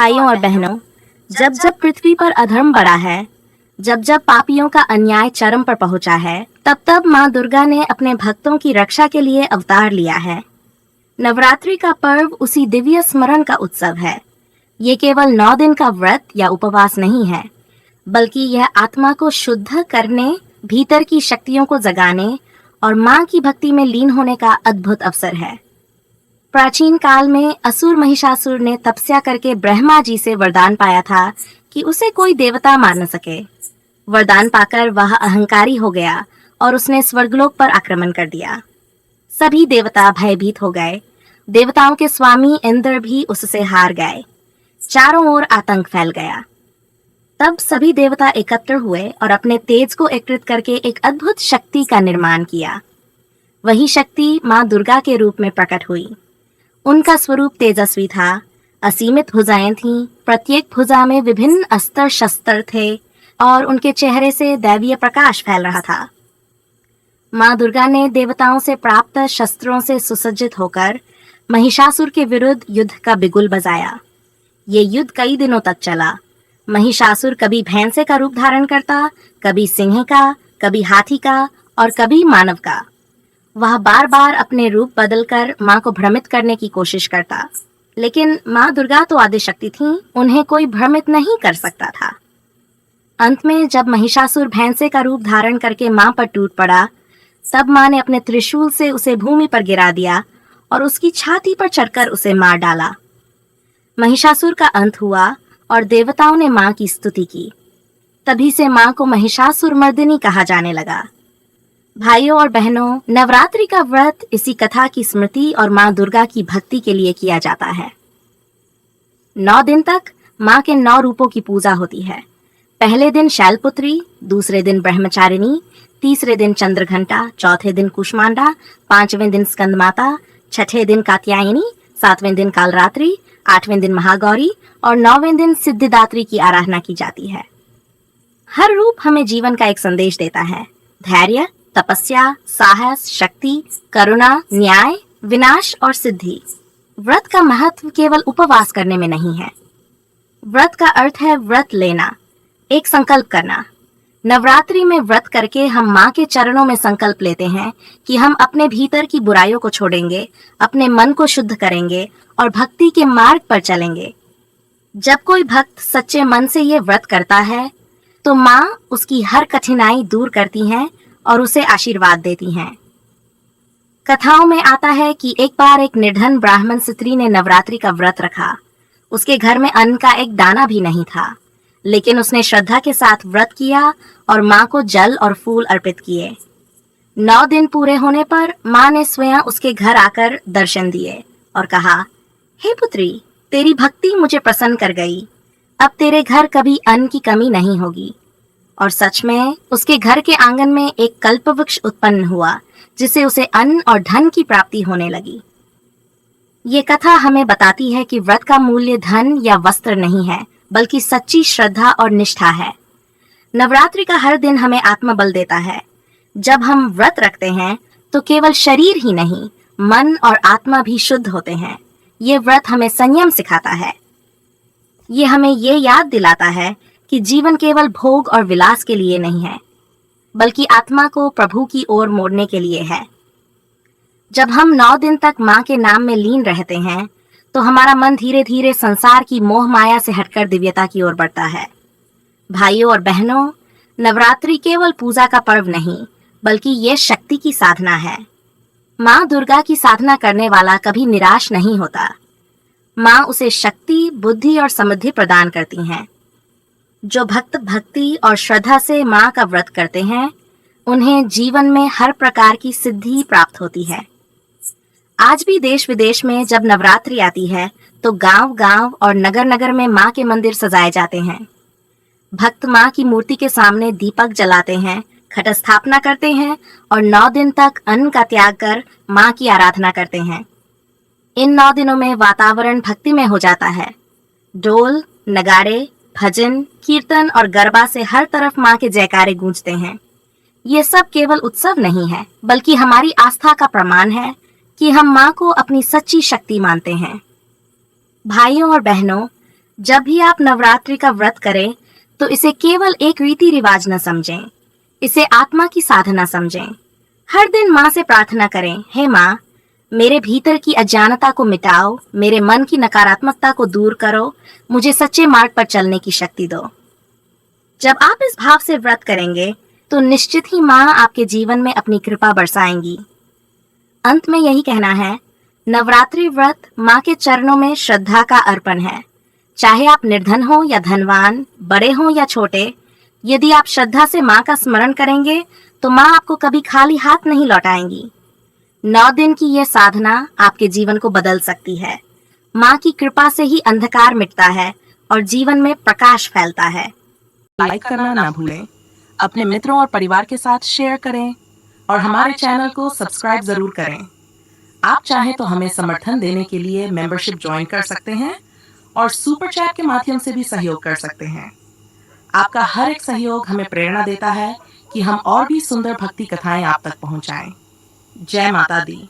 भाइयों और बहनों, जब जब पृथ्वी पर अधर्म बढ़ा है, जब जब पापियों का अन्याय चरम पर पहुंचा है, तब तब माँ दुर्गा ने अपने भक्तों की रक्षा के लिए अवतार लिया है। नवरात्रि का पर्व उसी दिव्य स्मरण का उत्सव है। ये केवल 9 दिन का व्रत या उपवास नहीं है, बल्कि यह आत्मा को शुद्ध करने, भीतर की शक्तियों को जगाने और माँ की भक्ति में लीन होने का अद्भुत अवसर है। प्राचीन काल में असुर महिषासुर ने तपस्या करके ब्रह्मा जी से वरदान पाया था कि उसे कोई देवता मार न सके। वरदान पाकर वह अहंकारी हो गया और उसने स्वर्गलोक पर आक्रमण कर दिया। सभी देवता भयभीत हो गए। देवताओं के स्वामी इंद्र भी उससे हार गए। चारों ओर आतंक फैल गया। तब सभी देवता एकत्र हुए और अपने तेज को एकत्रित करके एक अद्भुत शक्ति का निर्माण किया। वही शक्ति माँ दुर्गा के रूप में प्रकट हुई। उनका स्वरूप तेजस्वी था, असीमित भुजाएं थीं, प्रत्येक भुजा में विभिन्न अस्त्र शस्त्र थे और उनके चेहरे से दैवीय प्रकाश फैल रहा था। माँ दुर्गा ने देवताओं से प्राप्त शस्त्रों से सुसज्जित होकर महिषासुर के विरुद्ध युद्ध का बिगुल बजाया। ये युद्ध कई दिनों तक चला। महिषासुर कभी भैंसे का रूप धारण करता, कभी सिंह का, कभी हाथी का और कभी मानव का। वह बार बार अपने रूप बदलकर माँ को भ्रमित करने की कोशिश करता, लेकिन माँ दुर्गा तो आदिशक्ति थीं, उन्हें कोई भ्रमित नहीं कर सकता था। अंत में जब महिषासुर भैंसे का रूप धारण करके माँ पर टूट पड़ा, तब माँ ने अपने त्रिशूल से उसे भूमि पर गिरा दिया और उसकी छाती पर चढ़कर उसे मार डाला। महिषासुर का अंत हुआ और देवताओं ने माँ की स्तुति की। तभी से माँ को महिषासुर मर्दिनी कहा जाने लगा। भाइयों और बहनों, नवरात्रि का व्रत इसी कथा की स्मृति और माँ दुर्गा की भक्ति के लिए किया जाता है। 9 दिन तक माँ के 9 रूपों की पूजा होती है। पहले दिन शैलपुत्री, दूसरे दिन ब्रह्मचारिणी, तीसरे दिन चंद्रघंटा, चौथे दिन कुष्मांडा, 5वें दिन स्कंदमाता, 6ठे दिन कात्यायनी, 7वें दिन कालरात्रि, 8वें दिन महागौरी और 9वें दिन सिद्धिदात्री की आराधना की जाती है। हर रूप हमें जीवन का एक संदेश देता है: धैर्य, तपस्या, साहस, शक्ति, करुणा, न्याय, विनाश और सिद्धि। व्रत का महत्व केवल उपवास करने में नहीं है। व्रत का अर्थ है व्रत लेना, एक संकल्प करना। नवरात्रि में व्रत करके हम माँ के चरणों में संकल्प लेते हैं कि हम अपने भीतर की बुराइयों को छोड़ेंगे, अपने मन को शुद्ध करेंगे और भक्ति के मार्ग पर चलेंगे। जब कोई भक्त सच्चे मन से ये व्रत करता है, तो माँ उसकी हर कठिनाई दूर करती हैं और उसे आशीर्वाद देती हैं। कथाओं में आता है कि एक बार एक निर्धन ब्राह्मण स्त्री ने नवरात्रि का व्रत रखा। उसके घर में अन्न का एक दाना भी नहीं था, लेकिन उसने श्रद्धा के साथ व्रत किया और माँ को जल और फूल अर्पित किए। 9 दिन पूरे होने पर माँ ने स्वयं उसके घर आकर दर्शन दिए और कहा, हे पुत्री, तेरी भक्ति मुझे प्रसन्न कर गई। अब तेरे घर कभी अन्न की कमी नहीं होगी। और सच में उसके घर के आंगन में एक कल्पवृक्ष उत्पन्न हुआ, जिससे उसे अन्न और धन की प्राप्ति होने लगी। ये कथा हमें बताती है कि व्रत का मूल्य धन या वस्त्र नहीं है, बल्कि सच्ची श्रद्धा और निष्ठा है। नवरात्रि का हर दिन हमें आत्मबल देता है। जब हम व्रत रखते हैं तो केवल शरीर ही नहीं, मन और आत्मा भी शुद्ध होते हैं। ये व्रत हमें संयम सिखाता है। ये हमें ये याद दिलाता है कि जीवन केवल भोग और विलास के लिए नहीं है, बल्कि आत्मा को प्रभु की ओर मोड़ने के लिए है। जब हम 9 दिन तक माँ के नाम में लीन रहते हैं, तो हमारा मन धीरे धीरे संसार की मोह माया से हटकर दिव्यता की ओर बढ़ता है। भाइयों और बहनों, नवरात्रि केवल पूजा का पर्व नहीं, बल्कि ये शक्ति की साधना है। माँ दुर्गा की साधना करने वाला कभी निराश नहीं होता। माँ उसे शक्ति, बुद्धि और समृद्धि प्रदान करती हैं। जो भक्त भक्ति और श्रद्धा से माँ का व्रत करते हैं, उन्हें जीवन में हर प्रकार की सिद्धि प्राप्त होती है। आज भी देश विदेश में जब नवरात्रि आती है, तो गांव गांव और नगर नगर में माँ के मंदिर सजाए जाते हैं। भक्त माँ की मूर्ति के सामने दीपक जलाते हैं, घट स्थापना करते हैं और 9 दिन तक अन्न का त्याग कर माँ की आराधना करते हैं। इन 9 दिनों में वातावरण भक्तिमय हो जाता है। ढोल, नगाड़े, भजन, कीर्तन और गरबा से हर तरफ माँ के जयकारे गूंजते हैं। ये सब केवल उत्सव नहीं है, बल्कि हमारी आस्था का प्रमाण है कि हम माँ को अपनी सच्ची शक्ति मानते हैं। भाइयों और बहनों, जब भी आप नवरात्रि का व्रत करें तो इसे केवल एक रीति रिवाज न समझें, इसे आत्मा की साधना समझें। हर दिन माँ से प्रार्थना करें, हे माँ, मेरे भीतर की अज्ञानता को मिटाओ, मेरे मन की नकारात्मकता को दूर करो, मुझे सच्चे मार्ग पर चलने की शक्ति दो। जब आप इस भाव से व्रत करेंगे तो निश्चित ही माँ आपके जीवन में अपनी कृपा बरसाएंगी। अंत में यही कहना है, नवरात्रि व्रत माँ के चरणों में श्रद्धा का अर्पण है। चाहे आप निर्धन हो या धनवान, बड़े हो या छोटे, यदि आप श्रद्धा से माँ का स्मरण करेंगे तो माँ आपको कभी खाली हाथ नहीं लौटाएंगी। 9 दिन की यह साधना आपके जीवन को बदल सकती है। माँ की कृपा से ही अंधकार मिटता है और जीवन में प्रकाश फैलता है। लाइक करना ना भूलें, अपने मित्रों और परिवार के साथ शेयर करें और हमारे चैनल को सब्सक्राइब जरूर करें। आप चाहें तो हमें समर्थन देने के लिए मेंबरशिप ज्वाइन कर सकते हैं और सुपर चैट के माध्यम से भी सहयोग कर सकते हैं। आपका हर एक सहयोग हमें प्रेरणा देता है कि हम और भी सुंदर भक्ति कथाएं आप तक पहुंचाएं। जय माता दी।